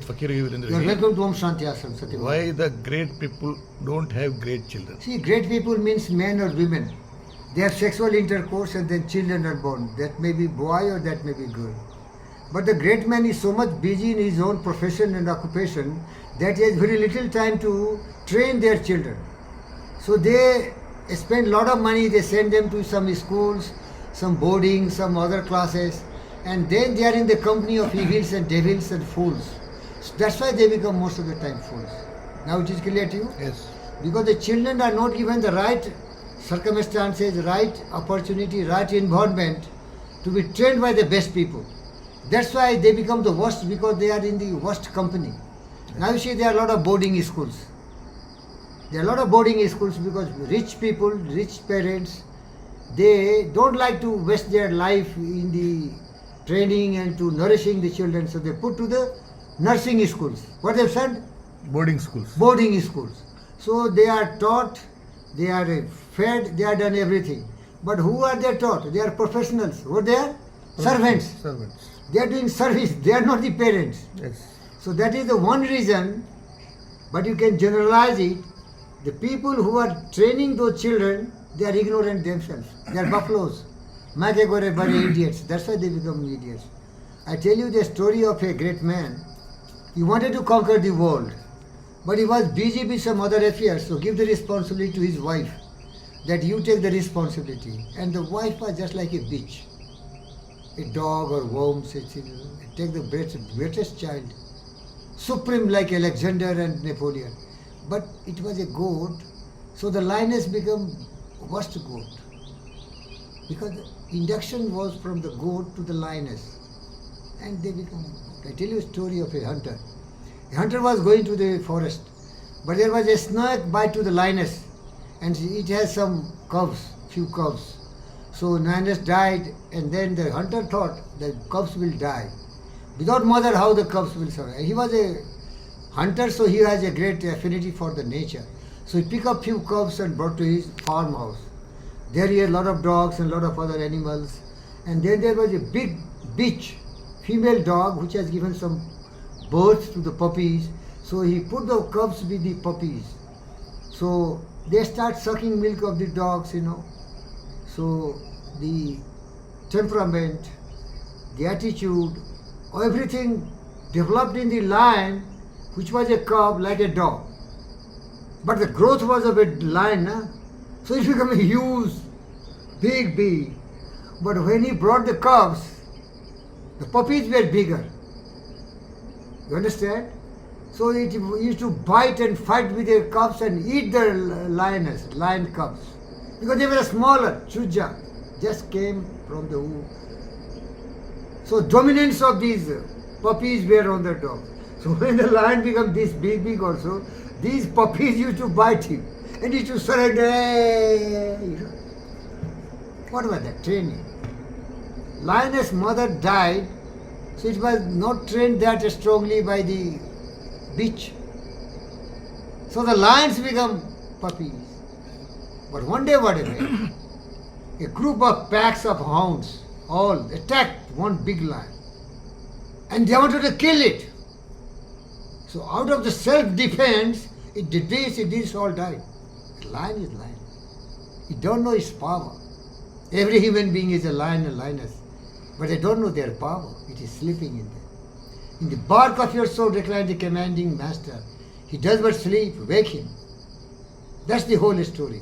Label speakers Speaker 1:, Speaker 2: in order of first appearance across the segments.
Speaker 1: great Fakir Virendra
Speaker 2: You are
Speaker 1: ji,
Speaker 2: welcome to Om Shanti Ashram, Satyam.
Speaker 1: why the great people don't have great children?
Speaker 2: See, great people means men or women. They have sexual intercourse and then children are born. That may be boy or that may be girl. But the great man is so much busy in his own profession and occupation that he has very little time to train their children. So they spend a lot of money, they send them to some schools, some boarding, some other classes, and then they are in the company of evils and devils and fools. So that's why they become most of the time fools. Now it is clear to you?
Speaker 1: Yes.
Speaker 2: Because the children are not given the right circumstances, right opportunity, right environment to be trained by the best people. That's why they become the worst, because they are in the worst company. Now you see there are a lot of boarding schools. There are a lot of boarding schools because rich people, rich parents, they don't like to waste their life in the training and to nourishing the children, so they put to the nursing schools. What they've said?
Speaker 1: Boarding schools.
Speaker 2: Boarding schools. So they are taught, they are fed, they are done everything. But who are they taught? They are professionals. What they are? Servants.
Speaker 1: Servants.
Speaker 2: They are doing service. They are not the parents.
Speaker 1: Yes.
Speaker 2: So that is the one reason, but you can generalize it. The people who are training those children, they are ignorant themselves. They are buffaloes. Make gore bari idiots. That's why they become idiots. I tell you the story of a great man. He wanted to conquer the world, but he was busy with some other affairs, so give the responsibility to his wife, that you take the responsibility. And the wife was just like a bitch, a dog or worm, take the greatest child, supreme like Alexander and Napoleon. But it was a goat, so the lioness became worst goat, because the induction was from the goat to the lioness, and they become. I tell you a story of a hunter. A hunter was going to the forest, but there was a snake bite to the lioness, and it has some cubs, few cubs. So lioness died, and then the hunter thought the cubs will die. Without mother, how the cubs will survive? He was a hunter, so he has a great affinity for the nature. So he picked up few cubs and brought to his farmhouse. There he had a lot of dogs and a lot of other animals. And then there was a big bitch, female dog, which has given some birth to the puppies. So he put the cubs with the puppies. So they start sucking milk of the dogs, So the temperament, the attitude, everything developed in the lion, which was a cub like a dog. But the growth was of a lion, so it became a huge, big. But when he brought the cubs, the puppies were bigger. You understand? So it used to bite and fight with the cubs and eat the lion cubs. Because they were smaller, chuja, just came from the womb. So dominance of these puppies were on the dog. So when the lion became this big also, these puppies used to bite him and he used to surrender. What was that? Training. Lioness mother died, so it was not trained that strongly by the bitch. So the lions become puppies. But one day what happened? A group of packs of hounds all attacked one big lion and they wanted to kill it. So out of the self-defense, it did this, all died. A lion is lion. You don't know its power. Every human being is a lion and lioness, but they don't know their power. It is sleeping in them. In the bark of your soul recline the commanding master. He does but sleep, wake him. That's the whole story.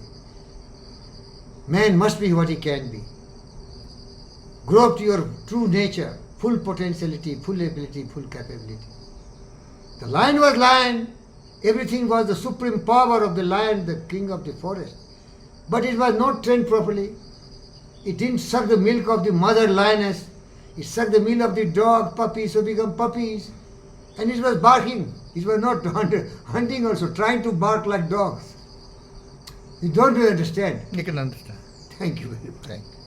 Speaker 2: Man must be what he can be. Grow up to your true nature, full potentiality, full ability, full capability. The lion was lion. Everything was the supreme power of the lion, the king of the forest. But it was not trained properly. It didn't suck the milk of the mother lioness. It sucked the milk of the dog, puppies, so become puppies. And it was barking. It was not hunting also, trying to bark like dogs. You don't understand.
Speaker 1: You can understand.
Speaker 2: Thank you very much.
Speaker 1: Thank you.